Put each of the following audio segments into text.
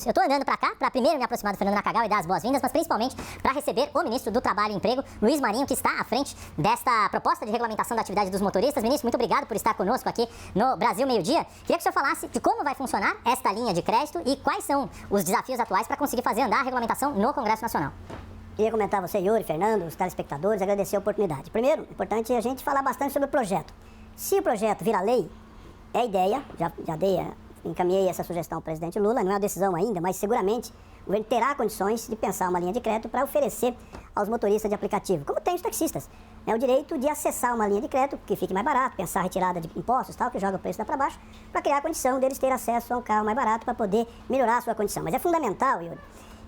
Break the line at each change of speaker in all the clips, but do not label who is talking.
Eu estou andando para cá, para primeiro me aproximar do Fernando Nakagawa e dar as boas-vindas, mas principalmente para receber o ministro do Trabalho e Emprego, Luiz Marinho, que está à frente desta proposta de regulamentação da atividade dos motoristas. Ministro, muito obrigado por estar conosco aqui no Brasil Meio-Dia. Queria que o senhor falasse de como vai funcionar esta linha de crédito e quais são os desafios atuais para conseguir fazer andar a regulamentação no Congresso Nacional.
Queria comentar você, Yuri, Fernando, os telespectadores, agradecer a oportunidade. Primeiro, é importante a gente falar bastante sobre o projeto. Se o projeto virar lei, é ideia, encaminhei essa sugestão ao presidente Lula, não é uma decisão ainda, mas seguramente o governo terá condições de pensar uma linha de crédito para oferecer aos motoristas de aplicativo, como tem os taxistas, o direito de acessar uma linha de crédito que fique mais barato, pensar a retirada de impostos, tal, que joga o preço lá para baixo, para criar a condição deles terem acesso a um carro mais barato para poder melhorar a sua condição. Mas é fundamental, Yuri,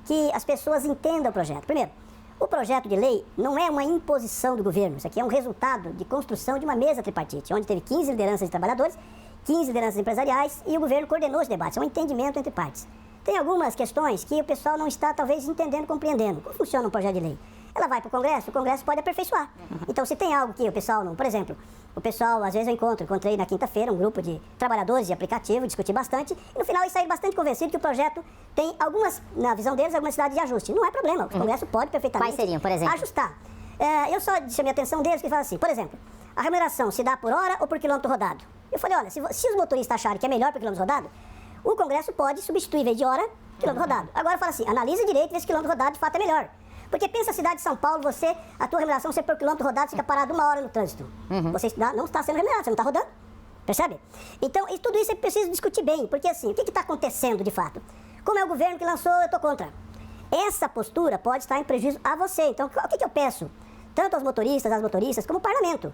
que as pessoas entendam o projeto. Primeiro, o projeto de lei não é uma imposição do governo, isso aqui é um resultado de construção de uma mesa tripartite, onde teve 15 lideranças de trabalhadores, 15 lideranças empresariais e o governo coordenou os debates, é um entendimento entre partes. Tem algumas questões que o pessoal não está, talvez, entendendo, compreendendo. Como funciona um projeto de lei? Ela vai para o Congresso pode aperfeiçoar. Então, se tem algo que o pessoal não... Por exemplo, o pessoal, às vezes eu encontrei na quinta-feira um grupo de trabalhadores de aplicativo, discuti bastante, e no final eles saíram bastante convencidos que o projeto tem algumas, na visão deles, algumas necessidades de ajuste. Não é problema, o Congresso pode perfeitamente...
Quais seriam, por exemplo?
Ajustar. Eu só chamei a atenção deles que falam assim, por exemplo, a remuneração se dá por hora ou por quilômetro rodado? Eu falei, olha, se os motoristas acharem que é melhor por quilômetro rodado, o Congresso pode substituir, em vez de hora, quilômetro rodado. Agora fala assim, analisa direito e vê se quilômetro rodado de fato é melhor. Porque pensa a cidade de São Paulo, a tua remuneração, você por quilômetro rodado, fica parado 1 hora no trânsito. Você não está sendo remunerado, você não está rodando. Percebe? Então, tudo isso é preciso discutir bem, porque assim, o que está acontecendo de fato? Como é o governo que lançou, eu estou contra. Essa postura pode estar em prejuízo a você. Então, o que eu peço? Tanto aos motoristas, às motoristas, como o parlamento.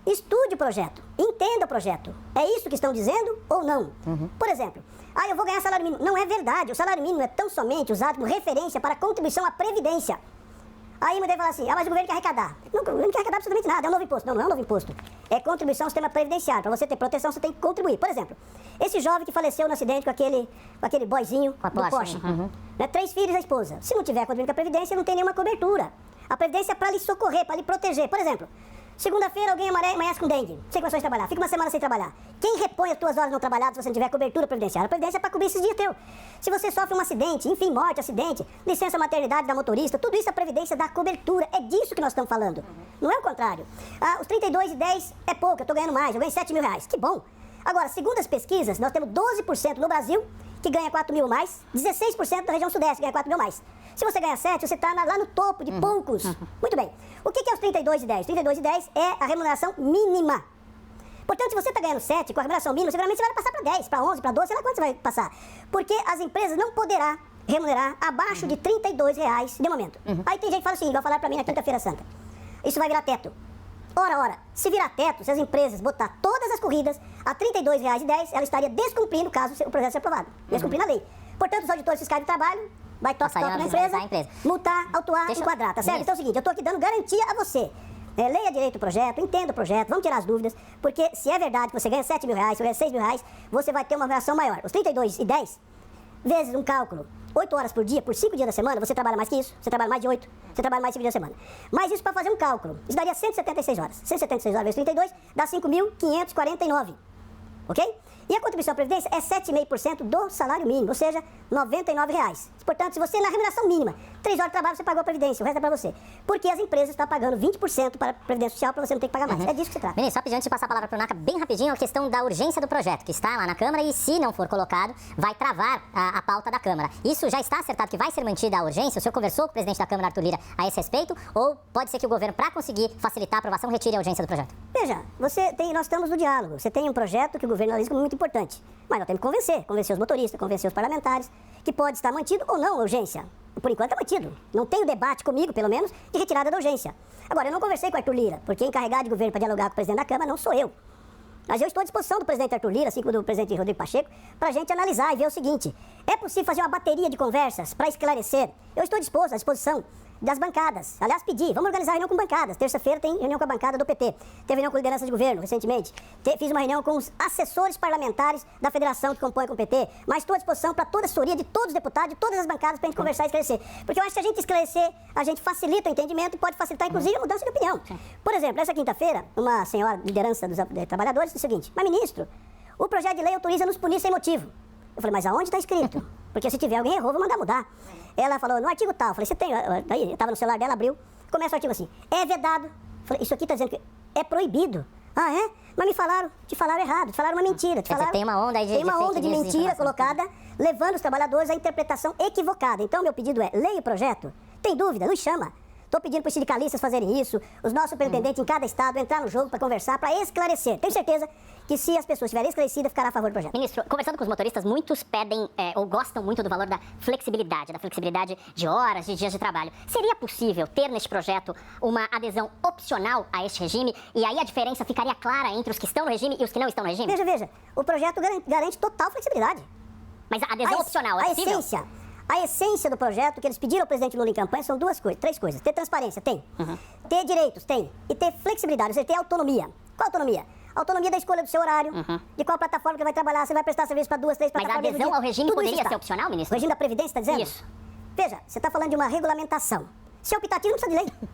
Estude o projeto, entenda o projeto. É isso que estão dizendo ou não? Por exemplo, eu vou ganhar salário mínimo. Não é verdade, o salário mínimo é tão somente usado como referência para a contribuição à Previdência. Aí me deve falar assim, mas o governo quer arrecadar. Não, o governo não quer arrecadar absolutamente nada, é um novo imposto. Não, não é um novo imposto. É contribuição ao sistema previdenciário. Para você ter proteção, você tem que contribuir. Por exemplo, esse jovem que faleceu no acidente com aquele boyzinho do Porsche. 3 filhos e a esposa. Se não tiver contribuindo com a Previdência, não tem nenhuma cobertura. A Previdência é para lhe socorrer, para lhe proteger. Por exemplo, segunda-feira alguém amanhece com dengue. Você começou a trabalhar, fica uma semana sem trabalhar. Quem repõe as tuas horas não trabalhadas se você não tiver cobertura previdenciária? A Previdência é para cobrir esses dias teus. Se você sofre um acidente, enfim, morte, acidente, licença maternidade da motorista, tudo isso a Previdência dá cobertura. É disso que nós estamos falando. Não é o contrário. Os 32,10 é pouco, eu estou ganhando mais, eu ganho 7 mil reais. Que bom. Agora, segundo as pesquisas, nós temos 12% no Brasil que ganha 4 mil mais, 16% da região sudeste que ganha 4 mil mais. Se você ganha 7, você está lá no topo de poucos. Muito bem. O que é os 32,10? 32,10 é a remuneração mínima. Portanto, se você está ganhando 7 com a remuneração mínima, seguramente você vai passar para 10, para 11, para 12, sei lá quanto você vai passar. Porque as empresas não poderão remunerar abaixo de R$32 de momento. Aí tem gente que fala assim, vai falar para mim na quinta-feira santa. Isso vai virar teto. Ora, se virar teto, se as empresas botar todas as corridas a R$32,10, ela estaria descumprindo caso o projeto seja aprovado. Descumprindo a lei. Portanto, os auditores fiscais de trabalho vai toque na empresa, multar, autuar, enquadrar, tá certo? Então é o seguinte, eu estou aqui dando garantia a você. Leia direito o projeto, entenda o projeto, vamos tirar as dúvidas, porque se é verdade que você ganha 7 mil reais, você ganha 6 mil reais, você vai ter uma remuneração maior. Os 32,10 vezes um cálculo, 8 horas por dia, por 5 dias da semana, você trabalha mais que isso, você trabalha mais de 8, você trabalha mais de 5 dias da semana. Mas isso para fazer um cálculo, isso daria 176 horas. 176 horas vezes 32 dá 5.549, ok? E a contribuição à Previdência é 7,5% do salário mínimo, ou seja, R$99. Portanto, se você na remuneração mínima, 3 horas de trabalho, você pagou a Previdência, o resto é para você. Porque as empresas estão pagando 20% para a Previdência Social para você não ter que pagar mais. É disso que se trata.
Ministro, só pedindo antes de passar a palavra para o Naka, bem rapidinho, a questão da urgência do projeto, que está lá na Câmara e, se não for colocado, vai travar a pauta da Câmara. Isso já está acertado que vai ser mantida a urgência? O senhor conversou com o presidente da Câmara, Arthur Lira, a esse respeito? Ou pode ser que o governo, para conseguir facilitar a aprovação, retire a urgência do projeto?
Veja, nós estamos no diálogo. Você tem um projeto que o governo analisa como muito importante. Mas nós temos que convencer os motoristas, convencer os parlamentares, que pode estar mantido ou não a urgência. Por enquanto é mantido. Não tem o debate comigo, pelo menos, de retirada da urgência. Agora, eu não conversei com o Arthur Lira, porque encarregado de governo para dialogar com o presidente da Câmara não sou eu. Mas eu estou à disposição do presidente Arthur Lira, assim como do presidente Rodrigo Pacheco, para a gente analisar e ver o seguinte: é possível fazer uma bateria de conversas para esclarecer? Eu estou à disposição das bancadas. Aliás, vamos organizar reunião com bancadas. Terça-feira tem reunião com a bancada do PT. Teve reunião com liderança de governo, recentemente. Fiz uma reunião com os assessores parlamentares da federação que compõe com o PT. Mas estou à disposição para toda a assessoria de todos os deputados, de todas as bancadas, para a gente conversar e esclarecer. Porque eu acho que se a gente esclarecer, a gente facilita o entendimento e pode facilitar, inclusive, a mudança de opinião. Por exemplo, essa quinta-feira, uma senhora liderança dos trabalhadores disse o seguinte: mas, ministro, o projeto de lei autoriza nos punir sem motivo. Eu falei, mas aonde está escrito? Porque se tiver alguém errou, vou mandar mudar. Ela falou, no artigo tal, eu falei, você tem? Daí, eu tava no celular dela, abriu, começa o artigo assim, é vedado. Eu falei, isso aqui tá dizendo que é proibido. Ah, é? Mas te falaram errado, te falaram uma mentira.
Tem uma onda aí de
Tem uma
fake
onda de
news,
mentira colocada, levando os trabalhadores à interpretação equivocada. Então, meu pedido é, leia o projeto, tem dúvida, nos chama. Estou pedindo para os sindicalistas fazerem isso, os nossos superintendentes em cada estado entrar no jogo para conversar, para esclarecer. Tenho certeza que se as pessoas estiverem esclarecidas, ficará a favor do projeto.
Ministro, conversando com os motoristas, muitos pedem ou gostam muito do valor da flexibilidade de horas, de dias de trabalho. Seria possível ter neste projeto uma adesão opcional a este regime? E aí a diferença ficaria clara entre os que estão no regime e os que não estão no regime?
Veja, o projeto garante total flexibilidade.
Mas a adesão opcional é possível?
A essência do projeto que eles pediram ao presidente Lula em campanha são três coisas. Ter transparência, tem. Ter direitos, tem. E ter flexibilidade, ou seja, ter autonomia. Qual autonomia? Autonomia da escolha do seu horário, de qual plataforma que vai trabalhar, você vai prestar serviço para 2, 3 plataformas.
Mas a adesão ao regime poderia ser opcional, ministro?
O regime da Previdência, está dizendo?
Isso.
Veja, você está falando de uma regulamentação. Se é optativo, não precisa de lei.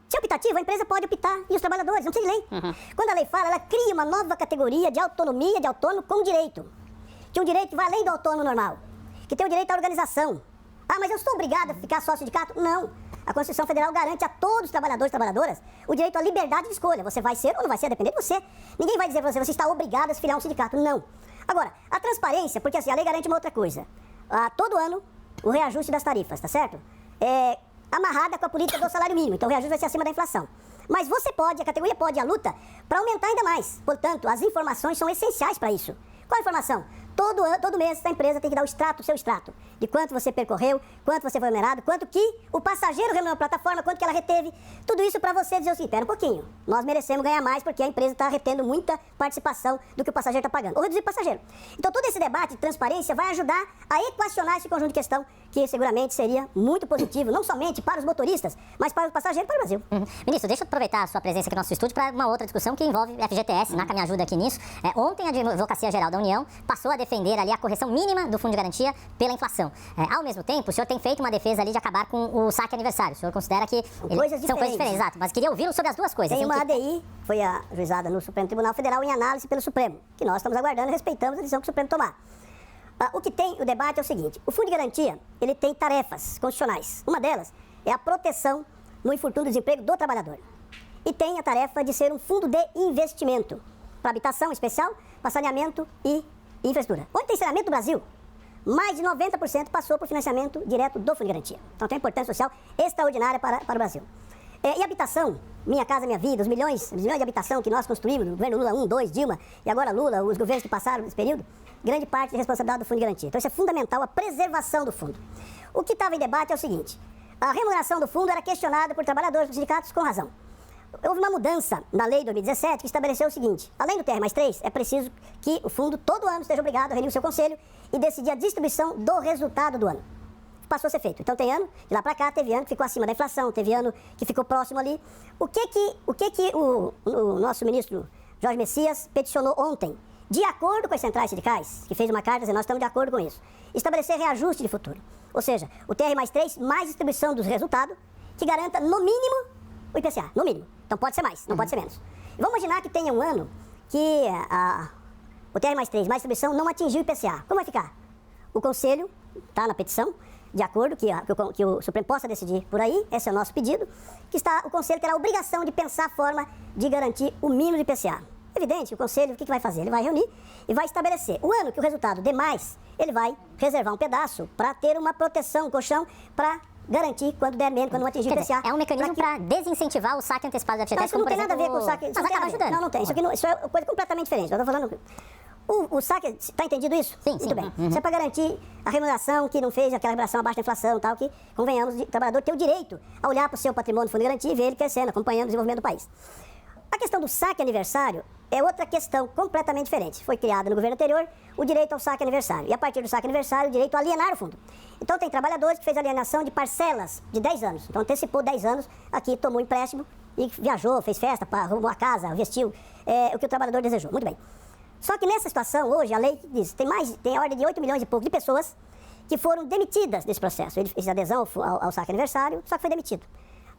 Se é optativo, a empresa pode optar e os trabalhadores, não precisa de lei. Quando a lei fala, ela cria uma nova categoria de autonomia de autônomo com direito. Que um direito que vai além do autônomo normal. Que tem o direito à organização. Ah, mas eu sou obrigado a ficar sócio sindicato? Não. A Constituição Federal garante a todos os trabalhadores e trabalhadoras o direito à liberdade de escolha. Você vai ser ou não vai ser, a depender de você. Ninguém vai dizer para você está obrigado a se filiar a um sindicato. Não. Agora, a transparência, porque assim, a lei garante uma outra coisa. Todo ano, o reajuste das tarifas, tá certo? É amarrada com a política do salário mínimo. Então, o reajuste vai ser acima da inflação. Mas você pode, a categoria pode, a luta, para aumentar ainda mais. Portanto, as informações são essenciais para isso. Qual a informação? Todo mês a empresa tem que dar o seu extrato, de quanto você percorreu, quanto você foi remunerado, quanto que o passageiro remunerou a plataforma, quanto que ela reteve, tudo isso para você dizer assim, espera um pouquinho, nós merecemos ganhar mais porque a empresa está retendo muita participação do que o passageiro está pagando, ou reduzir o passageiro. Então todo esse debate de transparência vai ajudar a equacionar esse conjunto de questão que seguramente seria muito positivo, não somente para os motoristas, mas para os passageiros e para o Brasil.
Ministro, deixa eu aproveitar a sua presença aqui no nosso estúdio para uma outra discussão que envolve FGTS, NACA me ajuda aqui nisso. Ontem a Advocacia Geral da União passou a defender ali a correção mínima do Fundo de Garantia pela inflação. Ao mesmo tempo, o senhor tem feito uma defesa ali de acabar com o saque aniversário. O senhor considera que
são coisas diferentes,
exato. Mas queria ouvi-lo sobre as duas coisas.
Tem uma ADI, foi ajuizada no Supremo Tribunal Federal em análise pelo Supremo, que nós estamos aguardando e respeitamos a decisão que o Supremo tomar. O que tem o debate é o seguinte, o Fundo de Garantia, ele tem tarefas constitucionais. Uma delas é a proteção no infortúnio do desemprego do trabalhador. E tem a tarefa de ser um fundo de investimento para habitação especial, para saneamento e infraestrutura. Onde tem saneamento no Brasil, mais de 90% passou por financiamento direto do Fundo de Garantia. Então tem uma importância social extraordinária para o Brasil. E habitação, Minha Casa Minha Vida, os milhões de habitação que nós construímos, no governo Lula 1, 2, Dilma, e agora Lula, os governos que passaram nesse período, grande parte é responsabilidade do Fundo de Garantia. Então isso é fundamental, a preservação do fundo. O que estava em debate é o seguinte, a remuneração do fundo era questionada por trabalhadores dos sindicatos com razão. Houve uma mudança na lei de 2017 que estabeleceu o seguinte, além do TR+3, é preciso que o fundo todo ano esteja obrigado a reunir o seu conselho e decidir a distribuição do resultado do ano. Passou a ser feito. Então tem ano, de lá para cá, teve ano que ficou acima da inflação, teve ano que ficou próximo ali. O que o nosso ministro Jorge Messias peticionou ontem, de acordo com as centrais sindicais, que fez uma carta dizendo, nós estamos de acordo com isso, estabelecer reajuste de futuro. Ou seja, o TR+3 mais distribuição dos resultados, que garanta, no mínimo, o IPCA, no mínimo. Então pode ser mais, não pode ser menos. E vamos imaginar que tenha um ano que o TR+3 mais distribuição não atingiu o IPCA. Como vai ficar? O Conselho, está na petição, de acordo, que o Supremo possa decidir por aí, esse é o nosso pedido, que o Conselho terá a obrigação de pensar a forma de garantir o mínimo de IPCA. Evidente, o Conselho, o que vai fazer? Ele vai reunir e vai estabelecer. O ano que o resultado dê mais, ele vai reservar um pedaço para ter uma proteção, um colchão, para garantir quando der menos, quando não atingir o IPCA.
É um mecanismo para desincentivar o saque antecipado da FGTS.
Isso não tem nada a ver com o saque.
Mas acaba ajudando.
Não tem. Isso é coisa completamente diferente. Eu estou falando... O saque, está entendido isso?
Sim,
Muito bem. Isso é para garantir a remuneração que não fez aquela remuneração abaixo da inflação e tal, que, convenhamos, o trabalhador tem o direito a olhar para o seu patrimônio do Fundo de Garantia e ver ele crescendo, acompanhando o desenvolvimento do país. A questão do saque aniversário é outra questão completamente diferente. Foi criado no governo anterior o direito ao saque aniversário. E a partir do saque aniversário, o direito a alienar o fundo. Então tem trabalhadores que fez alienação de parcelas de 10 anos. Então antecipou 10 anos, aqui tomou um empréstimo e viajou, fez festa, arrumou a casa, vestiu o que o trabalhador desejou. Muito bem. Só que nessa situação, hoje, a lei diz tem a ordem de 8 milhões e pouco de pessoas que foram demitidas desse processo. Ele fez adesão ao saque aniversário, só que foi demitido.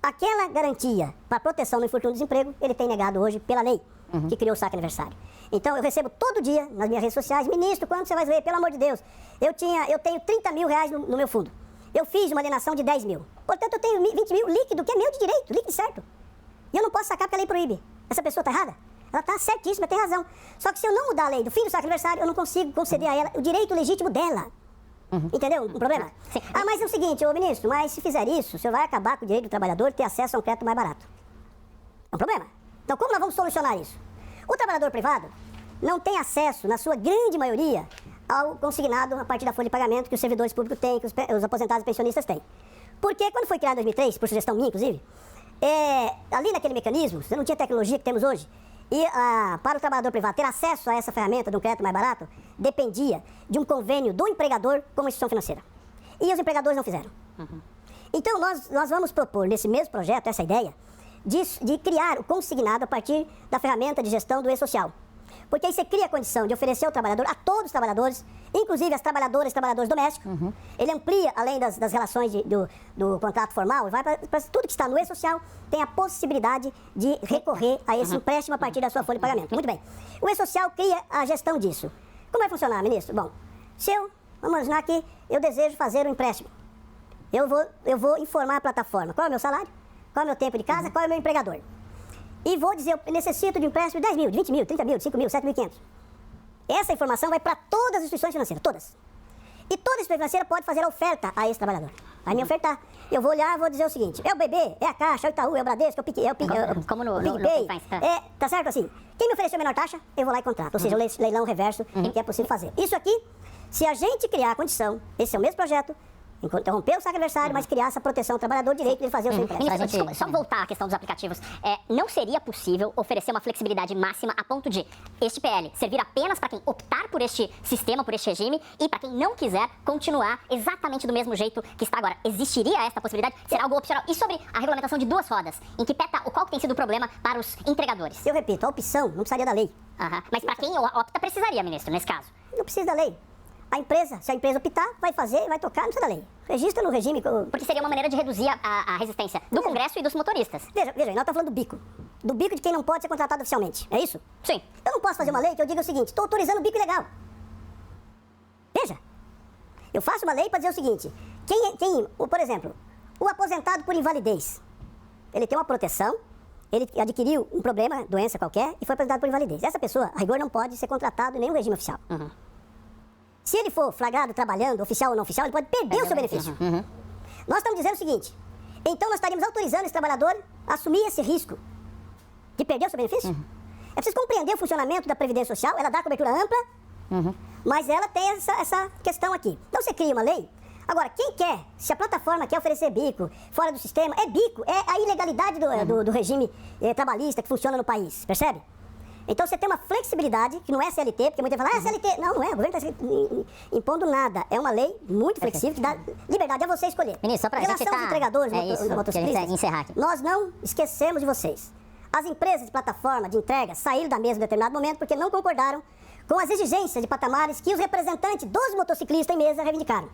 Aquela garantia para proteção no infortúnio do desemprego, ele tem negado hoje pela lei. que criou o saque aniversário. Então, eu recebo todo dia nas minhas redes sociais, ministro, quando você vai ver? Pelo amor de Deus, eu tenho 30 mil reais no meu fundo. Eu fiz uma alienação de 10 mil. Portanto, eu tenho 20 mil líquido, que é meu de direito, líquido certo. E eu não posso sacar porque a lei proíbe. Essa pessoa está errada? Ela está certíssima, tem razão. Só que se eu não mudar a lei do fim do saque aniversário, eu não consigo conceder a ela o direito legítimo dela. Entendeu o problema?
Sim.
Ah, mas é o seguinte, ô ministro, mas se fizer isso, o senhor vai acabar com o direito do trabalhador de ter acesso a um crédito mais barato. É um problema. Então, como nós vamos solucionar isso? O trabalhador privado não tem acesso, na sua grande maioria, ao consignado a partir da folha de pagamento que os servidores públicos têm, que os aposentados e pensionistas têm. Porque quando foi criado em 2003, por sugestão minha, inclusive, ali naquele mecanismo, você não tinha tecnologia que temos hoje, e para o trabalhador privado ter acesso a essa ferramenta de um crédito mais barato, dependia de um convênio do empregador com a instituição financeira. E os empregadores não fizeram. Então, nós vamos propor, nesse mesmo projeto, essa ideia, de criar o consignado a partir da ferramenta de gestão do e-social. Porque aí você cria a condição de oferecer ao trabalhador, a todos os trabalhadores, inclusive as trabalhadoras e trabalhadores domésticos. Ele amplia, além das relações do contrato formal, vai para tudo que está no e-social, tem a possibilidade de recorrer a esse empréstimo a partir da sua folha de pagamento. Muito bem. O e-social cria a gestão disso. Como vai funcionar, ministro? Bom, vamos imaginar que eu desejo fazer um empréstimo. Eu vou informar a plataforma qual é o meu salário, qual é o meu tempo de casa, qual é o meu empregador. E vou dizer, eu necessito de empréstimo de 10 mil, de 20 mil, 30 mil, de 5 mil, 7.500. Essa informação vai para todas as instituições financeiras, todas. E toda instituição financeira pode fazer a oferta a esse trabalhador. Vai me ofertar. Eu vou olhar e vou dizer o seguinte, é o BB, é a Caixa, é o Itaú, é o Bradesco, é o PicPay,
como no
PicPay, tá certo assim? Quem me ofereceu a menor taxa, eu vou lá e contrato. Ou seja, o leilão reverso que é possível fazer. Isso aqui, se a gente criar a condição, esse é o mesmo projeto, interromper o saque aniversário, mas criar essa proteção ao trabalhador, o direito de fazer o seu empréstimo.
Ministro, desculpa, só voltar à questão dos aplicativos. Não seria possível oferecer uma flexibilidade máxima a ponto de este PL servir apenas para quem optar por este sistema, por este regime, e para quem não quiser continuar exatamente do mesmo jeito que está agora? Existiria esta possibilidade? Será algo opcional? E sobre a regulamentação de duas rodas, em que peta qual que tem sido o problema para os entregadores?
Eu repito, a opção não precisaria da lei.
Mas para quem opta, precisaria, ministro, nesse caso?
Não precisa da lei. Se a empresa optar, vai fazer, vai tocar, não precisa da lei. Registra no regime.
Porque seria uma maneira de reduzir a resistência do Congresso e dos motoristas.
Veja, nós estamos falando do bico. Do bico de quem não pode ser contratado oficialmente. É isso?
Sim.
Eu não posso fazer uma lei que eu diga o seguinte, estou autorizando o bico ilegal. Veja, eu faço uma lei para dizer o seguinte, por exemplo, o aposentado por invalidez, ele tem uma proteção, ele adquiriu um problema, doença qualquer, e foi aposentado por invalidez. Essa pessoa, a rigor, não pode ser contratado em nenhum regime oficial. Se ele for flagrado trabalhando, oficial ou não oficial, ele pode perder o seu benefício. Nós estamos dizendo o seguinte, então nós estaríamos autorizando esse trabalhador a assumir esse risco de perder o seu benefício? É preciso compreender o funcionamento da Previdência Social, ela dá cobertura ampla, mas ela tem essa questão aqui. Então você cria uma lei, agora quem quer, se a plataforma quer oferecer bico fora do sistema, é bico, é a ilegalidade do regime trabalhista que funciona no país, percebe? Então você tem uma flexibilidade, que não é CLT, porque muita gente fala, CLT. Não, não é, o governo está impondo nada. É uma lei muito flexível, que dá liberdade a você escolher.
Ministro, só para a gente
aos entregadores, motociclistas,
encerrar aqui.
Nós não esquecemos de vocês. As empresas de plataforma, de entrega, saíram da mesa em determinado momento porque não concordaram com as exigências de patamares que os representantes dos motociclistas em mesa reivindicaram.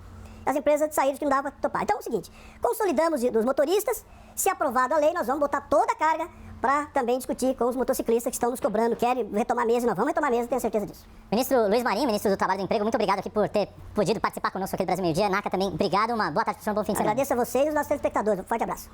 As empresas saíram que não dava para topar. Então é o seguinte, consolidamos dos motoristas, se aprovada a lei, nós vamos botar toda a carga para também discutir com os motociclistas que estão nos cobrando, querem retomar a mesa, nós vamos retomar a mesa, tenho certeza disso.
Ministro Luiz Marinho, ministro do Trabalho e do Emprego, muito obrigado aqui por ter podido participar conosco aqui do Brasil Meio Dia. Naca também, obrigado, uma boa tarde, um bom fim de semana.
Agradeço a vocês e os nossos telespectadores, um forte abraço.